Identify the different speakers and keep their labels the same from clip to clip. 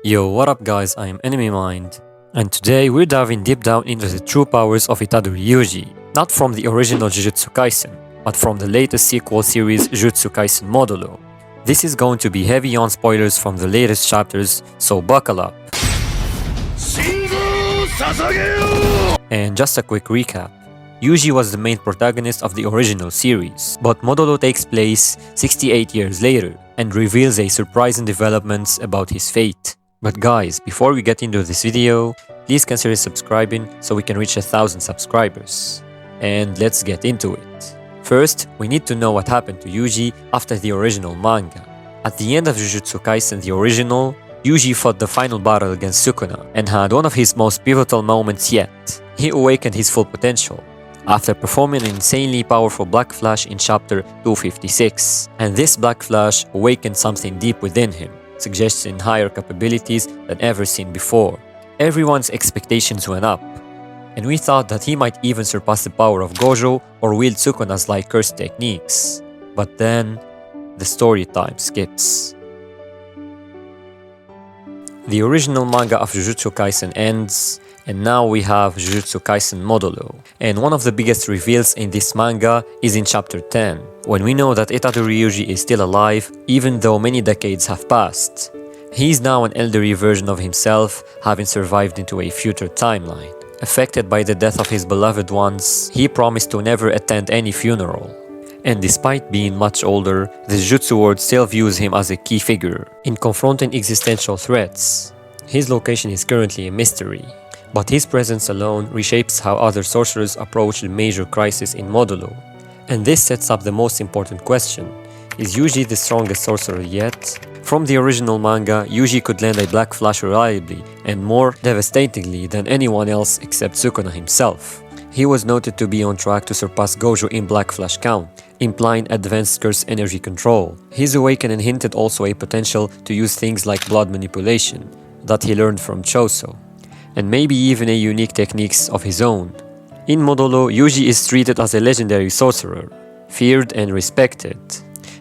Speaker 1: Yo, what up guys, I am Enemy Mind, and today we're diving deep down into the true powers of Itadori Yuji, not from the original Jujutsu Kaisen, but from the latest sequel series Jujutsu Kaisen Modulo. This is going to be heavy on spoilers from the latest chapters, so buckle up. And just a quick recap. Yuji was the main protagonist of the original series, but Modulo takes place 68 years later and reveals a surprising developments about his fate. But guys, before we get into this video, please consider subscribing so we can reach 1,000 subscribers. And let's get into it. First, we need to know what happened to Yuji after the original manga. At the end of Jujutsu Kaisen the original, Yuji fought the final battle against Sukuna and had one of his most pivotal moments yet. He awakened his full potential after performing an insanely powerful Black Flash in chapter 256. And this Black Flash awakened something deep within him, suggesting higher capabilities than ever seen before. Everyone's expectations went up, and we thought that he might even surpass the power of Gojo or wield Sukuna's like curse techniques. But then, the story time skips. The original manga of Jujutsu Kaisen ends, and now we have Jujutsu Kaisen Modulo. And one of the biggest reveals in this manga is in chapter 10, when we know that Itadori Yuji is still alive, even though many decades have passed. He is now an elderly version of himself, having survived into a future timeline. Affected by the death of his beloved ones, he promised to never attend any funeral. And despite being much older, the Jujutsu world still views him as a key figure in confronting existential threats. His location is currently a mystery, but his presence alone reshapes how other sorcerers approach the major crisis in Modulo. And this sets up the most important question: is Yuji the strongest sorcerer yet? From the original manga, Yuji could land a Black Flash reliably and more devastatingly than anyone else except Sukuna himself. He was noted to be on track to surpass Gojo in Black Flash count, implying advanced curse energy control. His awakening hinted also a potential to use things like blood manipulation that he learned from Choso, and maybe even a unique techniques of his own. In Modulo, Yuji is treated as a legendary sorcerer, feared and respected.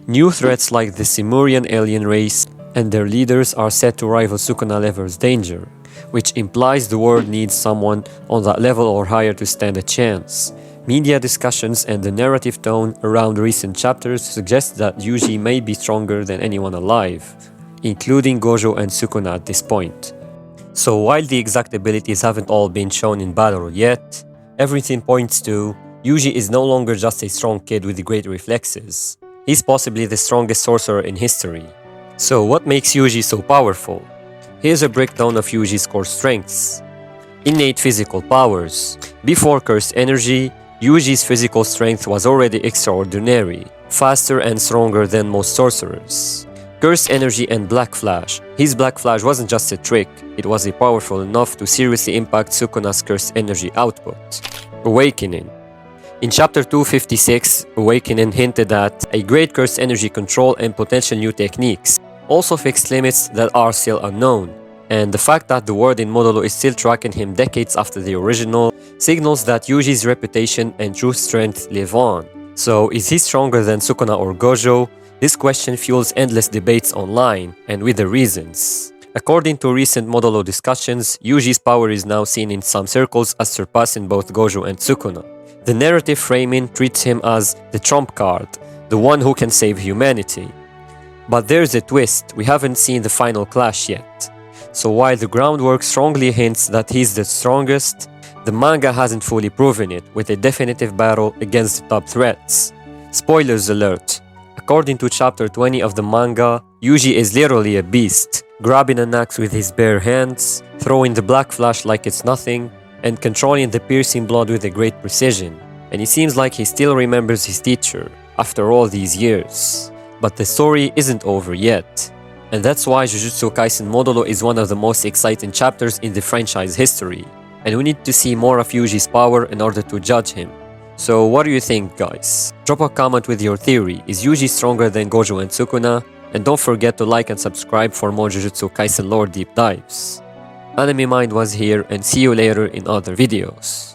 Speaker 1: New threats like the Simurian alien race and their leaders are set to rival Sukuna level's danger, which implies the world needs someone on that level or higher to stand a chance. Media discussions and the narrative tone around recent chapters suggest that Yuji may be stronger than anyone alive, including Gojo and Sukuna at this point. So while the exact abilities haven't all been shown in battle yet, everything points to Yuji is no longer just a strong kid with great reflexes. He's possibly the strongest sorcerer in history. So what makes Yuji so powerful? Here's a breakdown of Yuji's core strengths. Innate physical powers. Before cursed energy, Yuji's physical strength was already extraordinary, faster and stronger than most sorcerers. Cursed energy and Black Flash. His Black Flash wasn't just a trick, it was powerful enough to seriously impact Sukuna's cursed energy output. Awakening. In chapter 256, Awakening hinted at a great cursed energy control and potential new techniques, also fixed limits that are still unknown. And the fact that the world in Modulo is still tracking him decades after the original signals that Yuji's reputation and true strength live on. So is he stronger than Sukuna or Gojo? This question fuels endless debates online, and with the reasons. According to recent Modulo discussions, Yuji's power is now seen in some circles as surpassing both Gojo and Sukuna. The narrative framing treats him as the trump card, the one who can save humanity. But there's a twist: we haven't seen the final clash yet. So while the groundwork strongly hints that he's the strongest, the manga hasn't fully proven it with a definitive battle against the top threats. Spoilers alert. According to chapter 20 of the manga, Yuji is literally a beast, grabbing an axe with his bare hands, throwing the Black Flash like it's nothing, and controlling the piercing blood with a great precision. And it seems like he still remembers his teacher after all these years. But the story isn't over yet. And that's why Jujutsu Kaisen Modulo is one of the most exciting chapters in the franchise history. And we need to see more of Yuji's power in order to judge him. So what do you think, guys? Drop a comment with your theory. Is Yuji stronger than Gojo and Sukuna? And don't forget to like and subscribe for more Jujutsu Kaisen lore deep dives. Enemy Mind was here, and see you later in other videos.